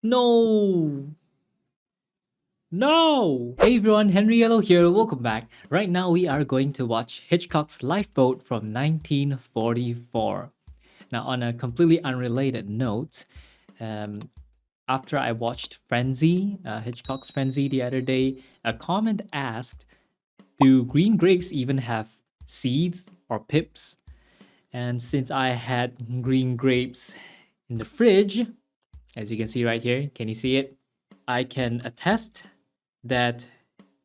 No! No! Hey everyone, Henry Yellow here, welcome back. Right now we are going to watch Hitchcock's Lifeboat from 1944. Now on a completely unrelated note, um, after I watched Frenzy, Hitchcock's Frenzy the other day, a comment asked, do green grapes even have seeds or pips? And since I had green grapes in the fridge, as you can see right here, can you see it? I can attest that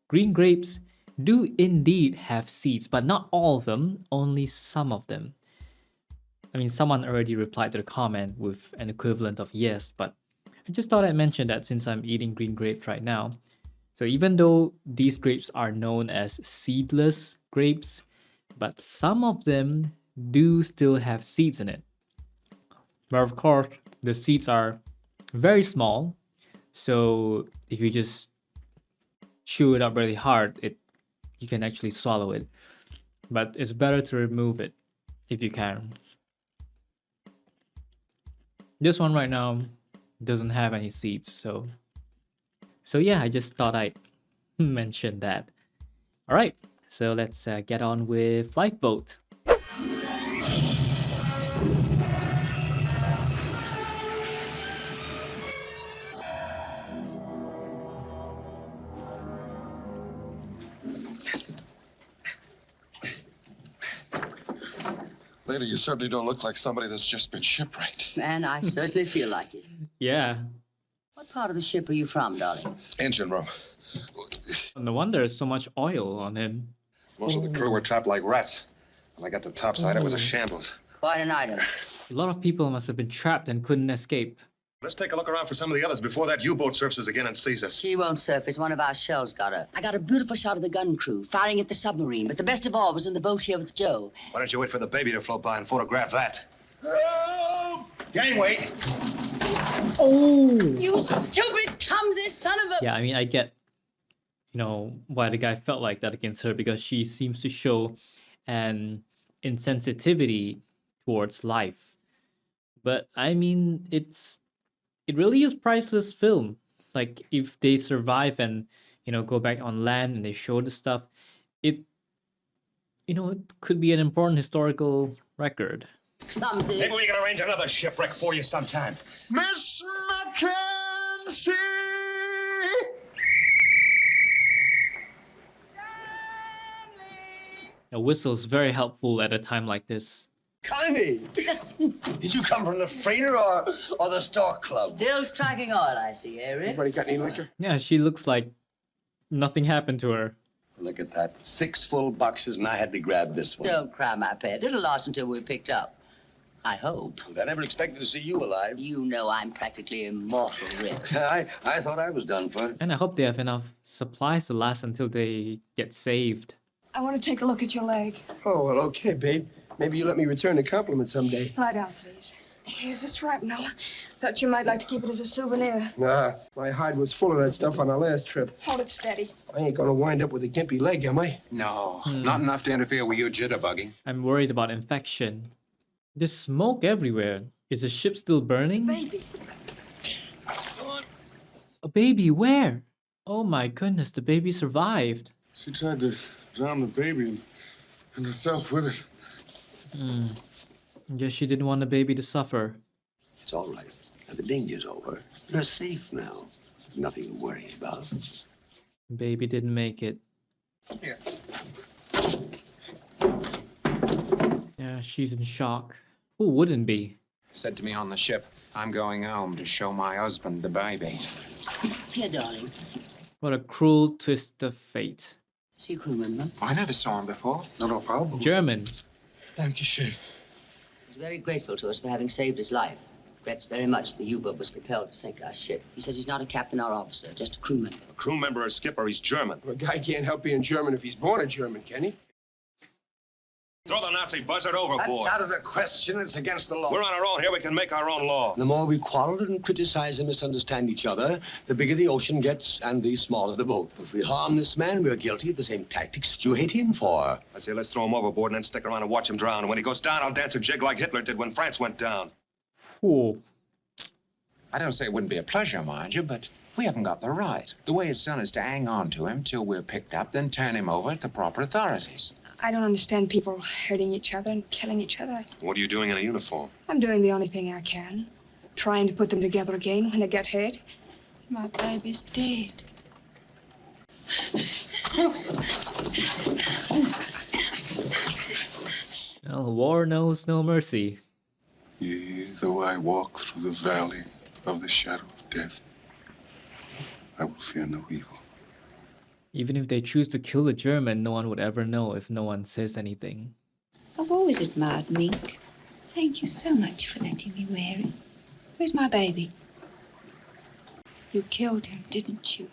green grapes do indeed have seeds, but not all of them, only some of them. I mean, someone already replied to the comment with an equivalent of yes, but I just thought I'd mention that since I'm eating green grapes right now. So even though these grapes are known as seedless grapes, but some of them do still have seeds in it. But of course, the seeds are very small, so if you just chew it up really hard, you can actually swallow it. But it's better to remove it if you can. This one right now doesn't have any seeds, so yeah, I just thought I'd mention that. All right, so let's get on with Lifeboat. Lady, you certainly don't look like somebody that's just been shipwrecked. Man, I certainly feel like it. Yeah, What part of the ship are you from, darling? Engine room. no wonder there's so much oil on him. Most of the crew were trapped like rats. When I got to topside, it was a shambles. Quite an item. A lot of people must have been trapped and couldn't escape. Let's take a look around for some of the others before that U-boat surfaces again and sees us. She won't surface. One of our shells got her. I got a beautiful shot of the gun crew firing at the submarine, but the best of all was in the boat here with Joe. Why don't you wait for the baby to float by and photograph that? Help! Gangway! Oh! You stupid, clumsy son of a... Yeah, I mean, I get, why the guy felt like that against her, because she seems to show an insensitivity towards life. But I mean, it really is priceless film. Like, if they survive and go back on land and they show the stuff, it could be an important historical record. Clumsy. Maybe we can arrange another shipwreck for you sometime. Miss Mackenzie! A whistle is very helpful at a time like this. Connie, did you come from the freighter or the stock club? Still striking oil, I see, eh, Rick? Anybody got any liquor? Yeah, she looks like nothing happened to her. Look at that. 6 full boxes, and I had to grab this one. Don't cry, my pet. It'll last until we're picked up. I hope. I never expected to see you alive. You know I'm practically immortal, Rick. I thought I was done for. And I hope they have enough supplies to last until they get saved. I want to take a look at your leg. Oh, well, okay, babe. Maybe you let me return the compliment someday. Lie down, please. Is this right, Nella? Thought you might like to keep it as a souvenir. Nah, my hide was full of that stuff on our last trip. Hold it steady. I ain't gonna wind up with a gimpy leg, am I? No, not enough to interfere with your jitterbugging. I'm worried about infection. There's smoke everywhere. Is the ship still burning? Baby. A baby, where? Oh my goodness, the baby survived. She tried to drown the baby and herself with it. Guess she didn't want the baby to suffer. It's all right. Now, the danger's over. They're safe now. Nothing to worry about. Baby didn't make it. Here. Yeah, she's in shock. Who wouldn't be? Said to me on the ship, I'm going home to show my husband the baby. Here, darling. What a cruel twist of fate. See a crew member? I never saw him before. No problem. German. Thank you, Chef. He's very grateful to us for having saved his life. Regrets very much the U-boat was compelled to sink our ship. He says he's not a captain or officer, just a crew member. A crew member or skipper, he's German. A guy can't help being German if he's born a German, can he? Throw the Nazi buzzard That's overboard. out of the question. It's against the law. We're on our own here. We can make our own law. The more we quarrel and criticize and misunderstand each other, the bigger the ocean gets and the smaller the boat. If we harm this man, we're guilty of the same tactics you hate him for. I say let's throw him overboard and then stick around and watch him drown. And when he goes down, I'll dance a jig like Hitler did when France went down. Whew. I don't say it wouldn't be a pleasure, mind you, but we haven't got the right. The way it's done is to hang on to him till we're picked up, then turn him over to the proper authorities. I don't understand people hurting each other and killing each other. What are you doing in a uniform? I'm doing the only thing I can. Trying to put them together again when they get hurt. My baby's dead. Well, war knows no mercy. Yea, though I walk through the valley of the shadow of death, I will fear no evil. Even if they choose to kill a German, no one would ever know if no one says anything. I've always admired mink. Thank you so much for letting me wear it. Where's my baby? You killed him, didn't you?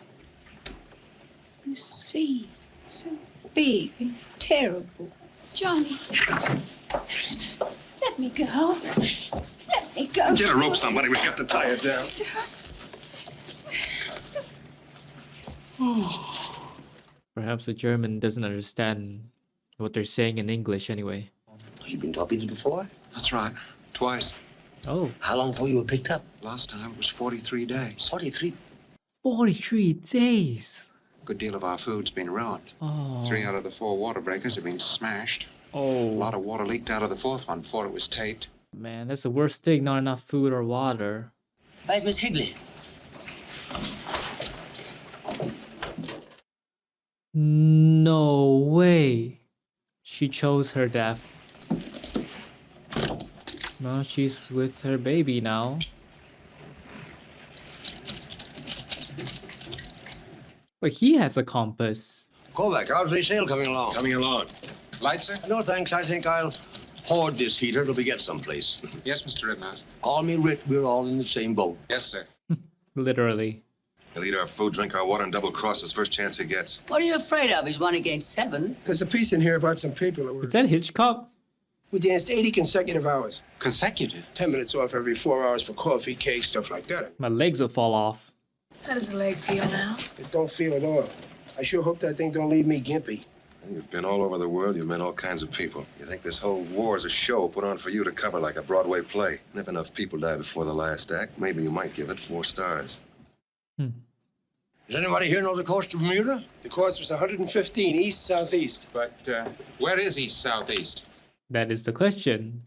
You see, so big and terrible. Johnny, let me go. Let me go. Get a rope, somebody. We have to tie it down. Perhaps the German doesn't understand what they're saying in English anyway. You've been torpedoed before? That's right. Twice. Oh, How long before you were picked up? Last time it was 43 days. 43. 43 days. A good deal of our food's been ruined. Oh. 3 out of the 4 water breakers have been smashed. A lot Oh, of water leaked out of the 4th one before it was taped. man, that's the worst thing. Not enough food or water. Where's Miss Higley? No way. She chose her death. No, she's with her baby now. But he has a compass. Kovac, how's the sale coming along? Coming along. Light, sir? No, thanks. I think I'll hoard this heater till we get someplace. Yes, Mr. Rittenhouse. Call me Rit. We're all in the same boat. Yes, sir. Literally. He'll eat our food, drink our water, and double cross us first chance he gets. What are you afraid of? He's 1 against 7. There's a piece in here about some people that were... Is that Hitchcock? We danced 80 consecutive hours. Consecutive? 10 minutes off every 4 hours for coffee, cake, stuff like that. My legs will fall off. How does the leg feel now? It don't feel at all. I sure hope that thing don't leave me gimpy. You've been all over the world. You've met all kinds of people. You think this whole war is a show put on for you to cover like a Broadway play. And if enough people die before the last act, maybe you might give it 4 stars. Does anybody here know the coast of Bermuda? The course was 115 east-southeast. But where is east-southeast? That is the question.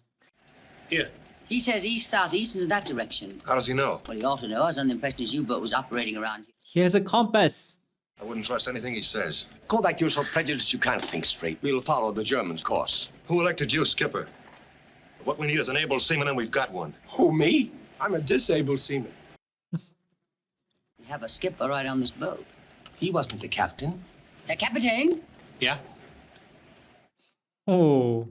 Here. He says east-southeast is in that direction. How does he know? Well, he ought to know. I was under the impression his U-boat was operating around here. He has a compass. I wouldn't trust anything he says. Kovac, you're so prejudiced you can't think straight. We'll follow the Germans' course. Who elected you, Skipper? What we need is an able seaman, and we've got one. Who, me? I'm a disabled seaman. We have a skipper right on this boat. He wasn't the captain. The captain? Yeah? Oh.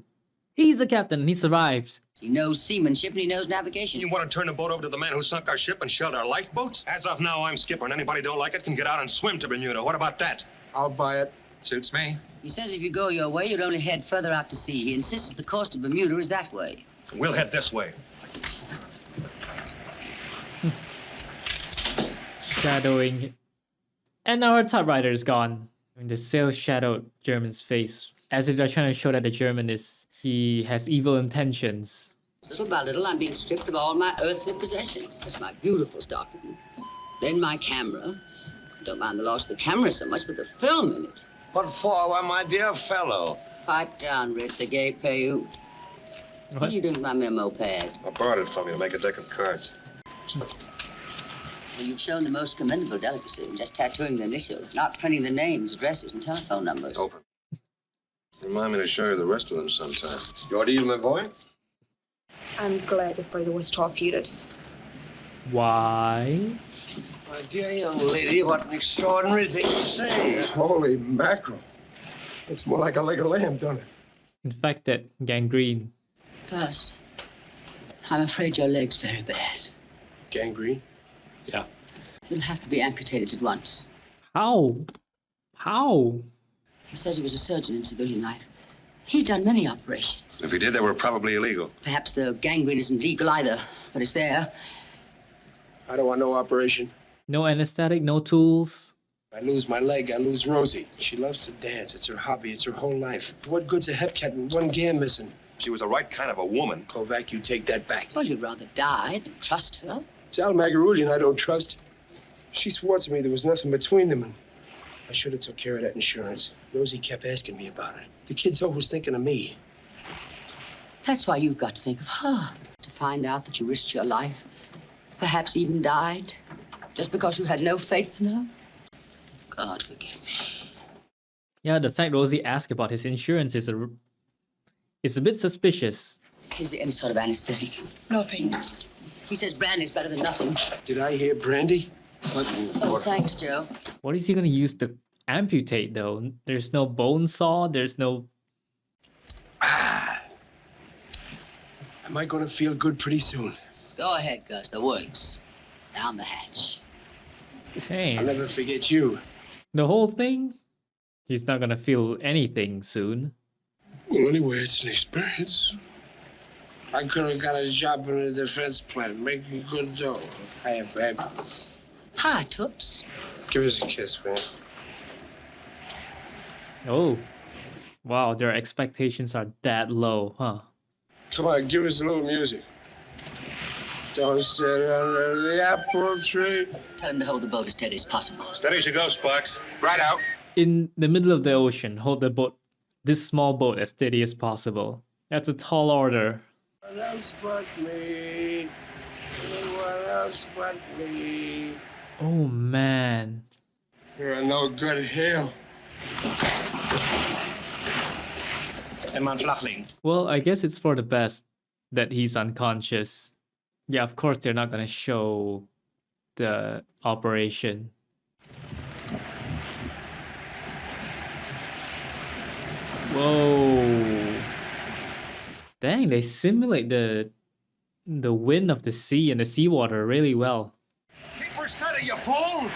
He's the captain and he survived. He knows seamanship and he knows navigation. You want to turn the boat over to the man who sunk our ship and shelled our lifeboats? As of now, I'm skipper, and anybody don't like it can get out and swim to Bermuda. What about that? I'll buy it. Suits me. He says if you go your way, you'd only head further out to sea. He insists the coast of Bermuda is that way. We'll head this way. Shadowing. And our typewriter is gone. And the sail shadowed German's face. As if they're trying to show that the German he has evil intentions. Little by little, I'm being stripped of all my earthly possessions. That's my beautiful stocking. Then my camera. Don't mind the loss of the camera so much, but the film in it. What for? Why, my dear fellow. Pipe down, Rit, the gay Paiute. What are you doing with my memo pad? I borrowed it from you to make a deck of cards. Well, you've shown the most commendable delicacy in just tattooing the initials, not printing the names, addresses, and telephone numbers. Open. Remind me to show you the rest of them sometime. Your deal, my boy? I'm glad the freighter was torpedoed. Why? My dear young lady, what an extraordinary thing to say. Holy mackerel. Looks more like a leg of lamb, don't it? Infected. Gangrene. Gus, I'm afraid your leg's very bad. Gangrene? Yeah. You'll have to be amputated at once. How? How? He says he was a surgeon in civilian life. He's done many operations. If he did, they were probably illegal. Perhaps the gangrene isn't legal either, but it's there. I don't want no operation. No anesthetic, no tools. I lose my leg, I lose Rosie. She loves to dance. It's her hobby. It's her whole life. What good's a hepcat with one gear missing? She was the right kind of a woman. Kovac, you take that back. Well, you'd rather die than trust her. Sal Magarulian I don't trust. She swore to me there was nothing between them, and I should have took care of that insurance. Rosie kept asking me about it. The kid's always thinking of me. That's why you've got to think of her. To find out that you risked your life, perhaps even died, just because you had no faith in her. God forgive me. Yeah, the fact Rosie asked about his insurance is a bit suspicious. Is there any sort of anesthetic? Nothing. He says brandy's better than nothing. Did I hear brandy? Oh, thanks, Joe. What is he gonna use to amputate though? There's no bone saw, there's no... Am I going to feel good pretty soon? Go ahead, Gus. The works. Down the hatch. Hey, I'll never forget you. the whole thing? He's not gonna feel anything soon. Well, anyway, it's an experience. I could have got a job in a defense plant, making good dough. Hey. Hi, Toops. Give us a kiss, man. Oh. Wow, their expectations are that low, huh? Come on, give us a little music. Don't sit under the apple tree. Tell him to hold the boat as steady as possible. Steady as you go, Sparks. Right out. In the middle of the ocean, hold the boat, this small boat, as steady as possible. That's a tall order. Anyone else but me. Anyone else but me. Oh man. You're no good here. Well, I guess it's for the best that he's unconscious. Yeah, of course they're not gonna show the operation. Whoa. Dang, they simulate the wind of the sea and the seawater really well. Keep her steady, you fool!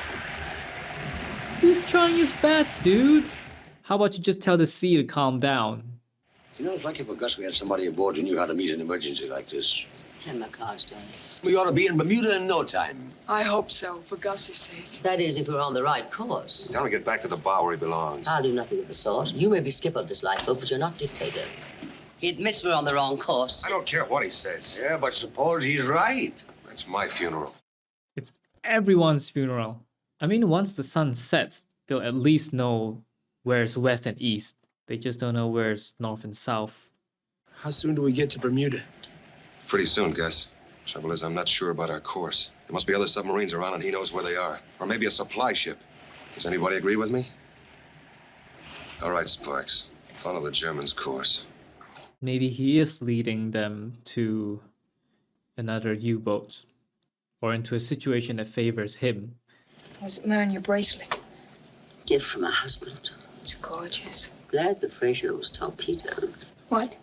He's trying his best, dude. How about you just tell the sea to calm down? You know, it's lucky for Gus we had somebody aboard who knew how to meet an emergency like this. Hand my cards, Johnny. We ought to be in Bermuda in no time. I hope so, for Gus's sake. That is, if we're on the right course. Tell him to get back to the bar where he belongs. I'll do nothing of the sort. You may be skipper of this lifeboat, but you're not dictator. He admits we're on the wrong course. I don't care what he says. Yeah, but suppose he's right. That's my funeral. It's everyone's funeral. I mean, once the sun sets, they'll at least know where's west and east. They just don't know where's north and south. How soon do we get to Bermuda? Pretty soon, Gus. Trouble is, I'm not sure about our course. There must be other submarines around and he knows where they are. Or maybe a supply ship. Does anybody agree with me? All right, Sparks. Follow the Germans' course. Maybe he is leading them to another U-boat. Or into a situation that favors him. Was it wearing your bracelet? Gift from my husband. It's gorgeous. Glad the Fraser was torpedoed. What?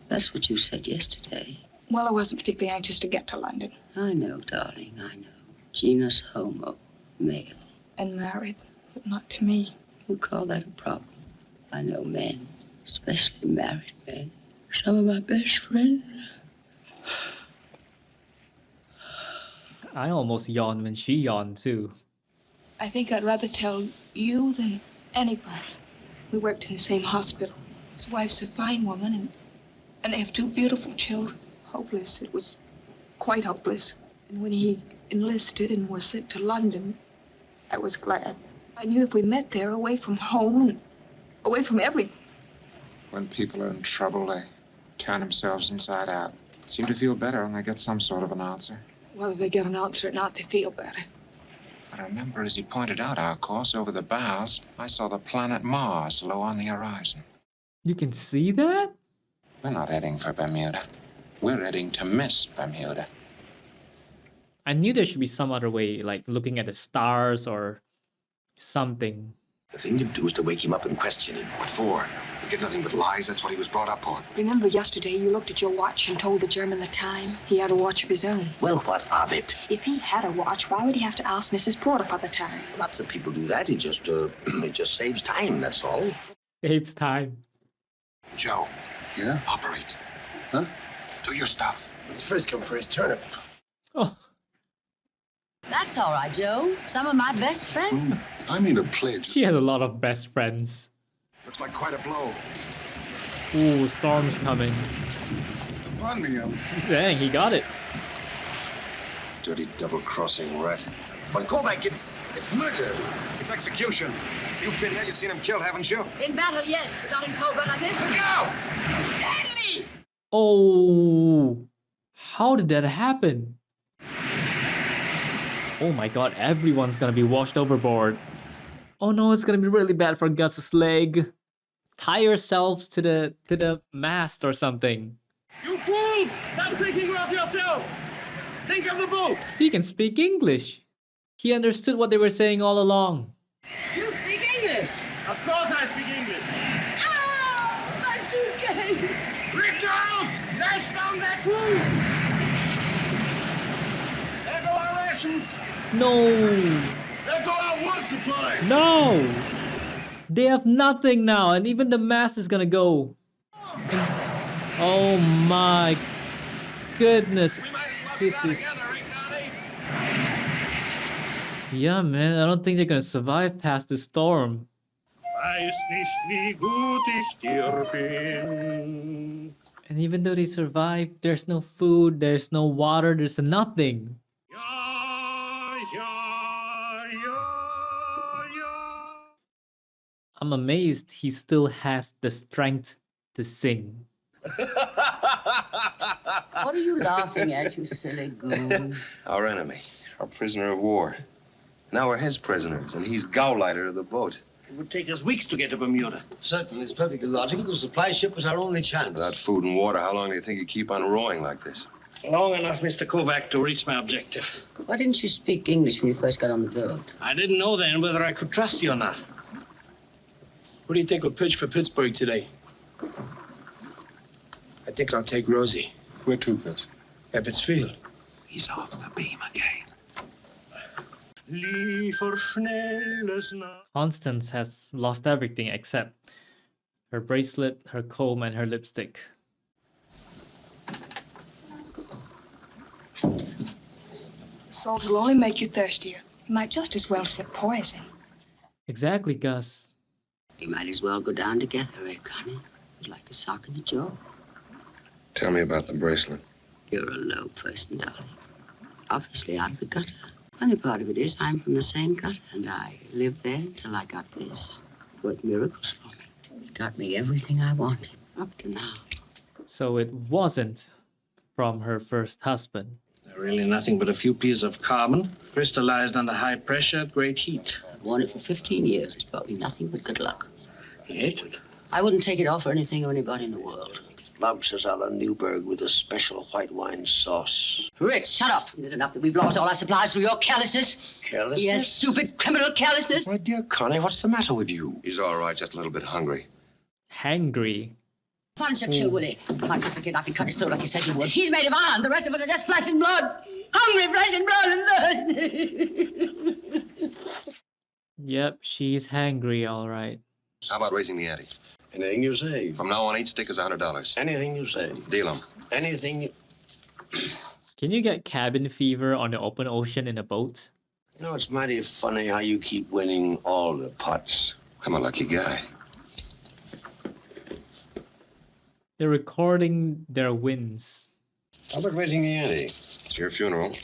That's what you said yesterday. Well, I wasn't particularly anxious to get to London. I know, darling, I know. Genus homo, male. And married, but not to me. You call that a problem? I know men, especially married men. Some of my best friends. I almost yawned when she yawned too. I think I'd rather tell you than anybody. We worked in the same hospital. His wife's a fine woman, and they have two beautiful children. Hopeless. It was quite hopeless. And when he enlisted and was sent to London, I was glad. I knew if we met there, away from home, and away from everything. When people are in trouble, they turn themselves inside out. Seem to feel better when they get some sort of an answer. Whether they get an answer or not, they feel better. I remember as he pointed out our course over the bows, I saw the planet Mars low on the horizon. You can see that? We're not heading for Bermuda. We're heading to Miss Bermuda. I knew there should be some other way, like looking at the stars or something. The thing to do is to wake him up and question him. What for? You get nothing but lies. That's what he was brought up on. Remember yesterday you looked at your watch and told the German the time? He had a watch of his own. Well, what of it? If he had a watch, why would he have to ask Mrs. Porter for the time? Lots of people do that. It just saves time, that's all. Saves time. Joe. Yeah? Operate. Huh? Do your stuff. It's first come, first turnip. Oh, That's all right, Joe. Some of my best friends. I mean a pledge. she has a lot of best friends. Looks like quite a blow. Ooh, storm's coming. On me, Dang, he got it. Dirty double-crossing rat. But Kovac, it's murder. It's execution. You've been there, you've seen him killed, haven't you? In battle, yes, but not in cold blood like this. Look out! Stanley! Oh, how did that happen? Oh my god, everyone's gonna be washed overboard. Oh no, it's gonna be really bad for Gus's leg. Tie yourselves to the mast or something. You fools! Stop thinking of yourselves! Think of the boat! He can speak English. He understood what they were saying all along. You speak English! Of course I speak English. Ah! My suitcase! Rick-Charles! Dash down that roof! There go our rations! No, There go our water supply! no. They have nothing now, and even the mast is gonna go. Oh my goodness. We might as well This get out is... together, Rick Donnie! Yeah, man, I don't think they're gonna survive past the storm. Weiß nicht, wie gut ich dir bin. And even though they survive, there's no food, there's no water, there's nothing. Ja, ja, ja, ja. I'm amazed he still has the strength to sing. What are you laughing at, you silly goon? Our enemy, our prisoner of war. Now we're his prisoners, and he's gauleiter of the boat. It would take us weeks to get to Bermuda. Certainly, it's perfectly logical. The supply ship was our only chance. Without food and water, how long do you think you keep on rowing like this? Long enough, Mr. Kovac, to reach my objective. Why didn't you speak English when you first got on the boat? I didn't know then whether I could trust you or not. What do you think will pitch for Pittsburgh today? I think I'll take Rosie. Where to, Pitts? Ebbets Field. He's off the beam again. Liefer schnelles nach. Constance has lost everything except her bracelet, her comb, and her lipstick. Salt will only make you thirstier. You might just as well sip poison. Exactly, Gus. You might as well go down together, Rick, honey. It's like a sock in the jaw. Tell me about the bracelet. You're a low person, darling. Obviously out of the gutter. Funny part of it is I'm from the same gutter, and I lived there until I got this. Worked miracles for me. It got me everything I wanted, up to now. So it wasn't from her first husband. They're really nothing but a few pieces of carbon, crystallized under high pressure at great heat. I've worn it for 15 years. It's brought me nothing but good luck. He hates it. I wouldn't take it off for anything or anybody in the world. Lobsters a la Newburgh with a special white wine sauce. Rick, shut up. It is enough that we've lost all our supplies through your carelessness. Carelessness? Yes, stupid criminal carelessness. My dear Connie, what's the matter with you? He's all right, just a little bit hungry. Hangry. Punch him, Willie. Punch such a kid, I'd be cut his throat like he said he would. He's made of iron. The rest of us are just flesh and blood. Hungry flesh and blood and thirsty. Yep, she's hangry, all right. How about raising the ante? Anything you say. From now on, each stick is $100. Anything you say. Deal 'em. Anything you... Can you get cabin fever on the open ocean in a boat? You know, it's mighty funny how you keep winning all the pots. I'm a lucky guy. They're recording their wins. How about raising the ante? It's your funeral.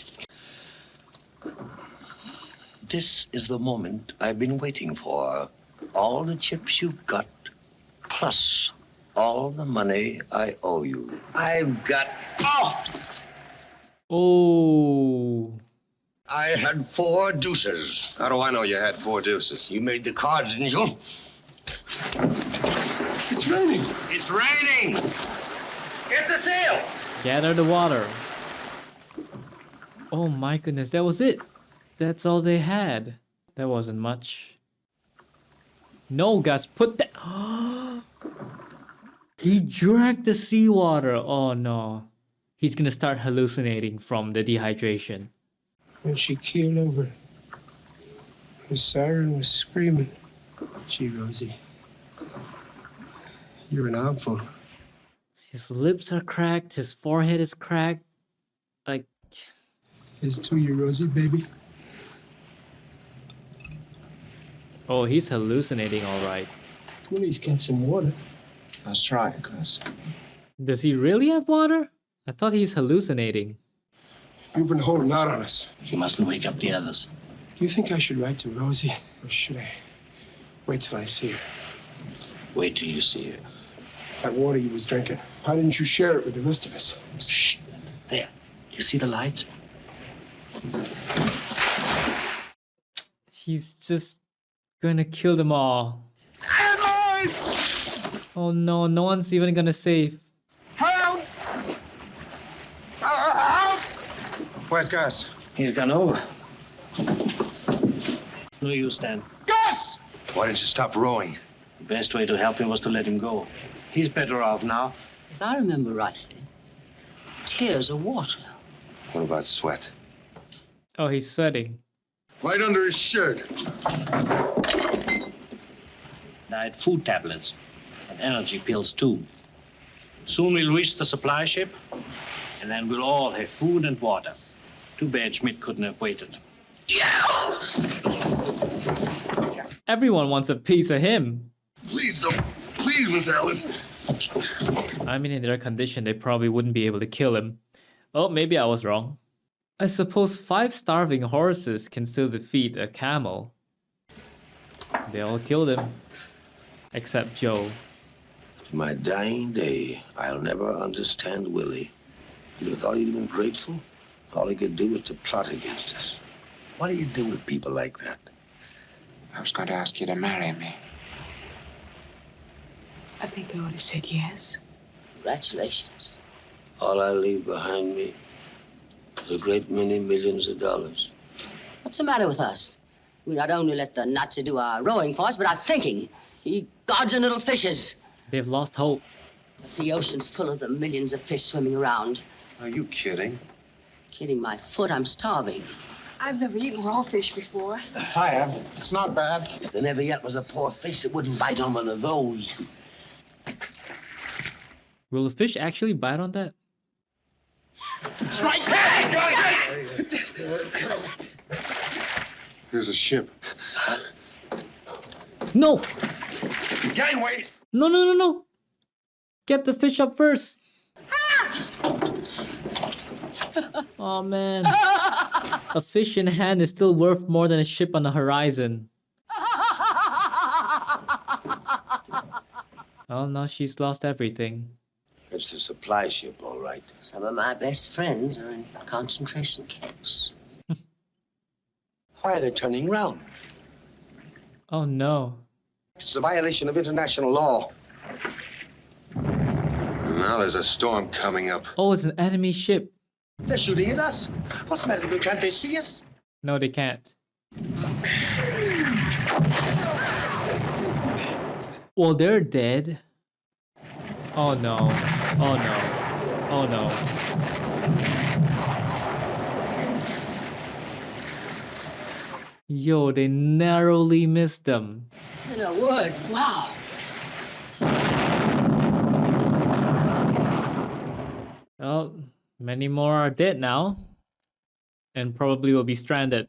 This is the moment I've been waiting for. All the chips you've got, plus all the money I owe you. I've got... Oh! Oh, I had 4 deuces. How do I know you had 4 deuces? You made the cards, didn't you? It's raining. It's raining! Get the sail! gather the water. Oh my goodness, that was it. That's all they had. That wasn't much. No, Gus, put that. He drank the seawater. Oh no. He's gonna start hallucinating from the dehydration. When she keeled over, the siren was screaming. Gee, Rosie, you're an armful. His lips are cracked, his forehead is cracked. Like, Here's to you, Rosie, baby. oh, he's hallucinating, alright. Willie's got some water. That's right, Gus. Does he really have water? I thought he's hallucinating. You've been holding out on us. You mustn't wake up the others. Do you think I should write to Rosie, or should I wait till I see her? Wait till you see her. That water you was drinking, why didn't you share it with the rest of us? Shh. There. You see the lights? He's just gonna kill them all. Oh no, no one's even gonna save. Help! Help! Where's Gus? He's gone over. No use, Dan. Gus! Why didn't you stop rowing? The best way to help him was to let him go. He's better off now. If I remember rightly, tears are water. What about sweat? Oh, he's sweating. Right under his shirt. Diet food tablets and energy pills, too. Soon we'll reach the supply ship, and then we'll all have food and water. Too bad Schmidt couldn't have waited. Everyone wants a piece of him. Please don't. Please, Miss Alice. I mean, in their condition, they probably wouldn't be able to kill him. Oh, maybe I was wrong. I suppose 5 starving horses can still defeat a camel. They all killed him. Except Joe. To my dying day, I'll never understand Willie. You'd have thought he'd been grateful. All he could do was to plot against us. What do you do with people like that? I was going to ask you to marry me. I think I would have said yes. Congratulations. All I leave behind me is a great many millions of dollars. What's the matter with us? We not only let the Nazi do our rowing for us, but our thinking. Ye gods and little fishes. They've lost hope. The ocean's full of the millions of fish swimming around. Are you kidding? Kidding my foot, I'm starving. I've never eaten raw fish before. I have. It's not bad. There never yet was a poor fish that wouldn't bite on one of those. Will the fish actually bite on that? Strike! Here's a ship. No! Gangway! No, no, no, no! Get the fish up first! Oh man. A fish in hand is still worth more than a ship on the horizon. Oh, now she's lost everything. It's the supply ship, all right. Some of my best friends are in concentration camps. Why are they turning round? Oh no. It's a violation of international law. Now there's a storm coming up. Oh, it's an enemy ship. They're shooting at us. What's the matter with them? Can't they see us? No, they can't. Well, they're dead. Oh no. Oh no. Oh no. Yo, they narrowly missed them. In a word, wow. Well, many more are dead now. And probably will be stranded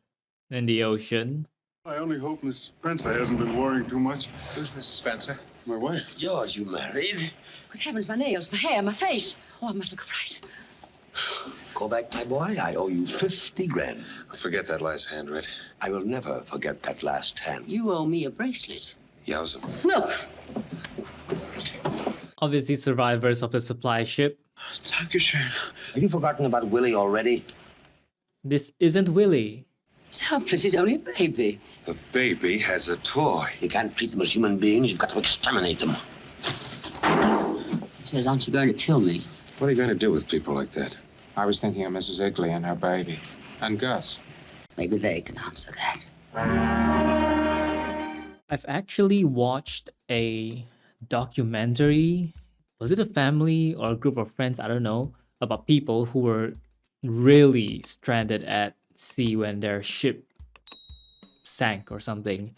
in the ocean. I only hope Miss Spencer hasn't been worrying too much. Who's Mrs. Spencer? My wife. George, you married? Good heavens, my nails, my hair, my face. Oh, I must look right. Go back, my boy. I owe you 50 grand. Forget that last hand, Red. I will never forget that last hand. You owe me a bracelet. Yowza. Look. Obviously survivors of the supply ship. Dankeschön. Have you forgotten about Willie already? This isn't Willie. He's helpless. He's only a baby. The baby has a toy. You can't treat them as human beings. You've got to exterminate them. Says, aren't you going to kill me? What are you going to do with people like that? I was thinking of Mrs. Igley and her baby. And Gus. Maybe they can answer that. I've actually watched a documentary. Was it a family or a group of friends? I don't know. About people who were really stranded at sea when their ship sank or something.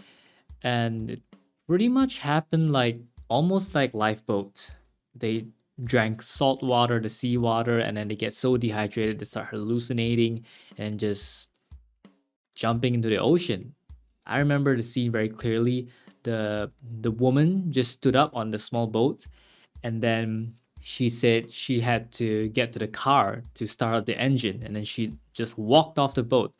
And it pretty much happened like almost like Lifeboat. They drank salt water, the seawater, and then they get so dehydrated they start hallucinating and just jumping into the ocean. I remember the scene very clearly. The woman just stood up on the small boat, and then She said she had to get to the car to start up the engine, and then she just walked off the boat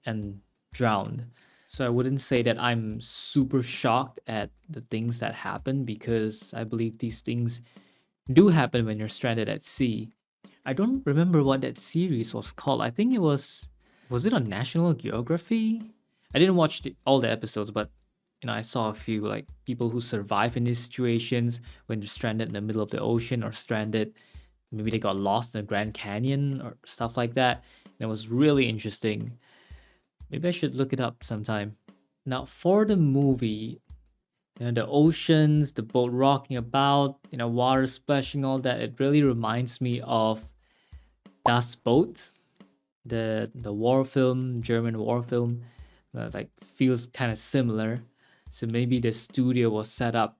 and drowned. So I wouldn't say that I'm super shocked at the things that happen, because I believe these things do happen when you're stranded at sea. I don't remember what that series was called. I think it was it on National Geography? I didn't watch all the episodes, but I saw a few, like, people who survive in these situations when they're stranded in the middle of the ocean, or stranded, maybe they got lost in the Grand Canyon or stuff like that. And it was really interesting. Maybe I should look it up sometime. Now, for the movie, the oceans, the boat rocking about, water splashing, all that, it really reminds me of Das Boot, the war film, German war film. Like, feels kind of similar. So maybe the studio was set up,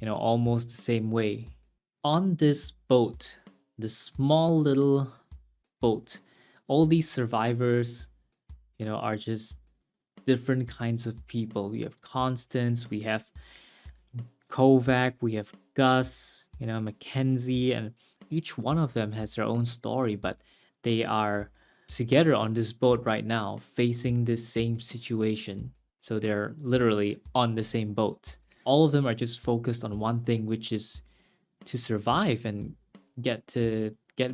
almost the same way. On this boat, the small little boat, all these survivors, are just different kinds of people. We have Constance, we have Kovac, we have Gus, Mackenzie, and each one of them has their own story, but they are together on this boat right now, facing this same situation. So they're literally on the same boat. All of them are just focused on one thing, which is to survive and get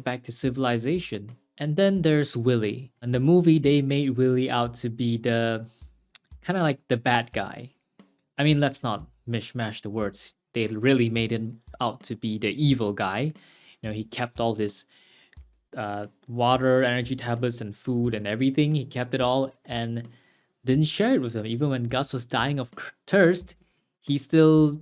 back to civilization. And then there's Willie. In the movie, they made Willie out to be the kind of like the bad guy. I mean, let's not mishmash the words. They really made him out to be the evil guy. He kept all his water, energy tablets, and food and everything. He kept it all and didn't share it with them. Even when Gus was dying of thirst, he still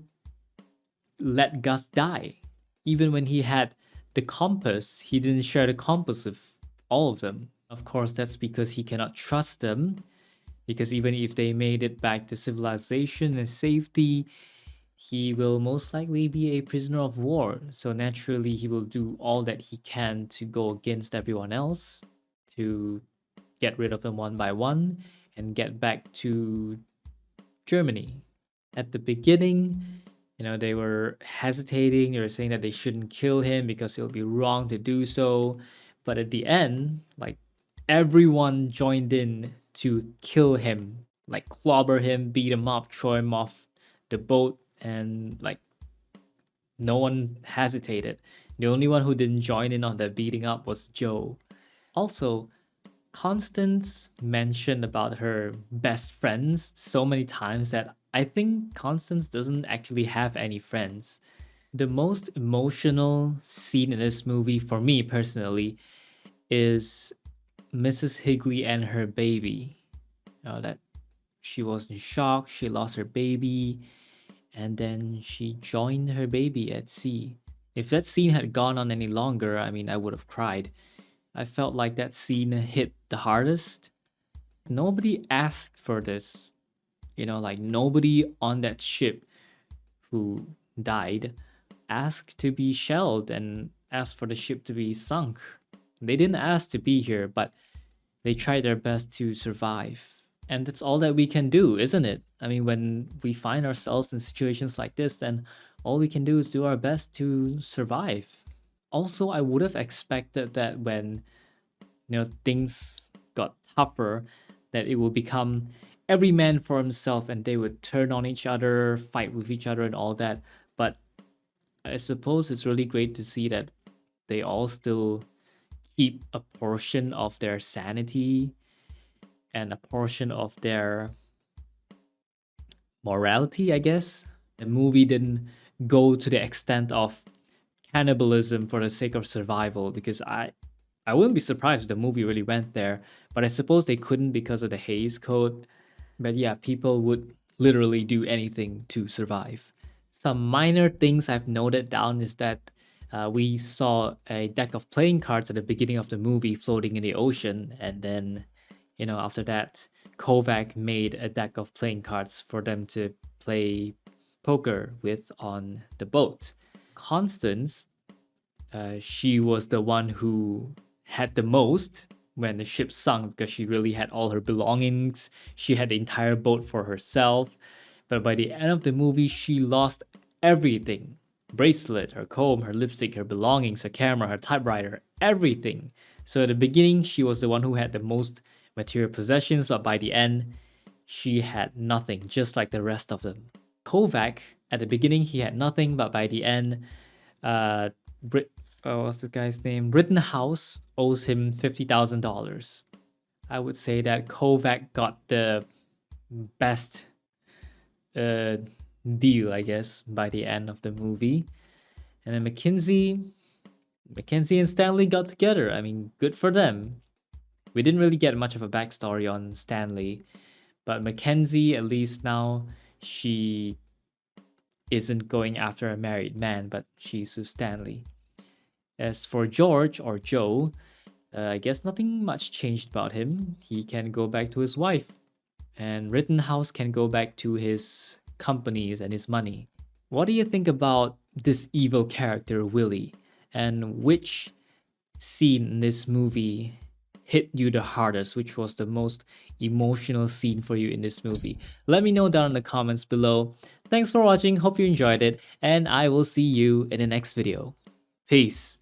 let Gus die. Even when he had the compass, he didn't share the compass with all of them. Of course, that's because he cannot trust them, because even if they made it back to civilization and safety, he will most likely be a prisoner of war. So naturally, he will do all that he can to go against everyone else, to get rid of them one by one and get back to Germany. At the beginning, they were hesitating. They were saying that they shouldn't kill him because it'll be wrong to do so. But at the end, like, everyone joined in to kill him, like clobber him, beat him up, throw him off the boat, and like no one hesitated. The only one who didn't join in on the beating up was Joe. Also, Constance mentioned about her best friends so many times that I think Constance doesn't actually have any friends. The most emotional scene in this movie, for me personally, is Mrs. Higley and her baby. That she was in shock, she lost her baby, and then she joined her baby at sea. If that scene had gone on any longer, I mean, I would have cried. I felt like that scene hit the hardest. Nobody asked for this. Like, nobody on that ship who died asked to be shelled and asked for the ship to be sunk. They didn't ask to be here, but they tried their best to survive. And that's all that we can do, isn't it? I mean, when we find ourselves in situations like this, then all we can do is do our best to survive. Also, I would have expected that when things got tougher, that it will become every man for himself and they would turn on each other, fight with each other and all that. But I suppose it's really great to see that they all still keep a portion of their sanity and a portion of their morality, I guess. The movie didn't go to the extent of cannibalism for the sake of survival, because I wouldn't be surprised if the movie really went there, but I suppose they couldn't because of the Hays Code. But yeah, people would literally do anything to survive. Some minor things I've noted down is that we saw a deck of playing cards at the beginning of the movie floating in the ocean, and then, after that, Kovac made a deck of playing cards for them to play poker with on the boat. Constance, she was the one who had the most when the ship sunk, because she really had all her belongings. She had the entire boat for herself. But by the end of the movie, she lost everything. bracelet, her comb, her lipstick, her belongings, her camera, her typewriter, everything. So at the beginning, she was the one who had the most material possessions, but by the end, she had nothing, just like the rest of them. Kovac, at the beginning, he had nothing, but by the end, what's the guy's name? Rittenhouse owes him $50,000. I would say that Kovac got the best deal, I guess, by the end of the movie. And then Mackenzie and Stanley got together. I mean, good for them. We didn't really get much of a backstory on Stanley, but Mackenzie, at least now, she isn't going after a married man, but she's with Stanley. As for George, or Joe, I guess nothing much changed about him. He can go back to his wife, and Rittenhouse can go back to his companies and his money. What do you think about this evil character, Willie? And which scene in this movie hit you the hardest? Which was the most emotional scene for you in this movie? Let me know down in the comments below. Thanks for watching, hope you enjoyed it, and I will see you in the next video. Peace.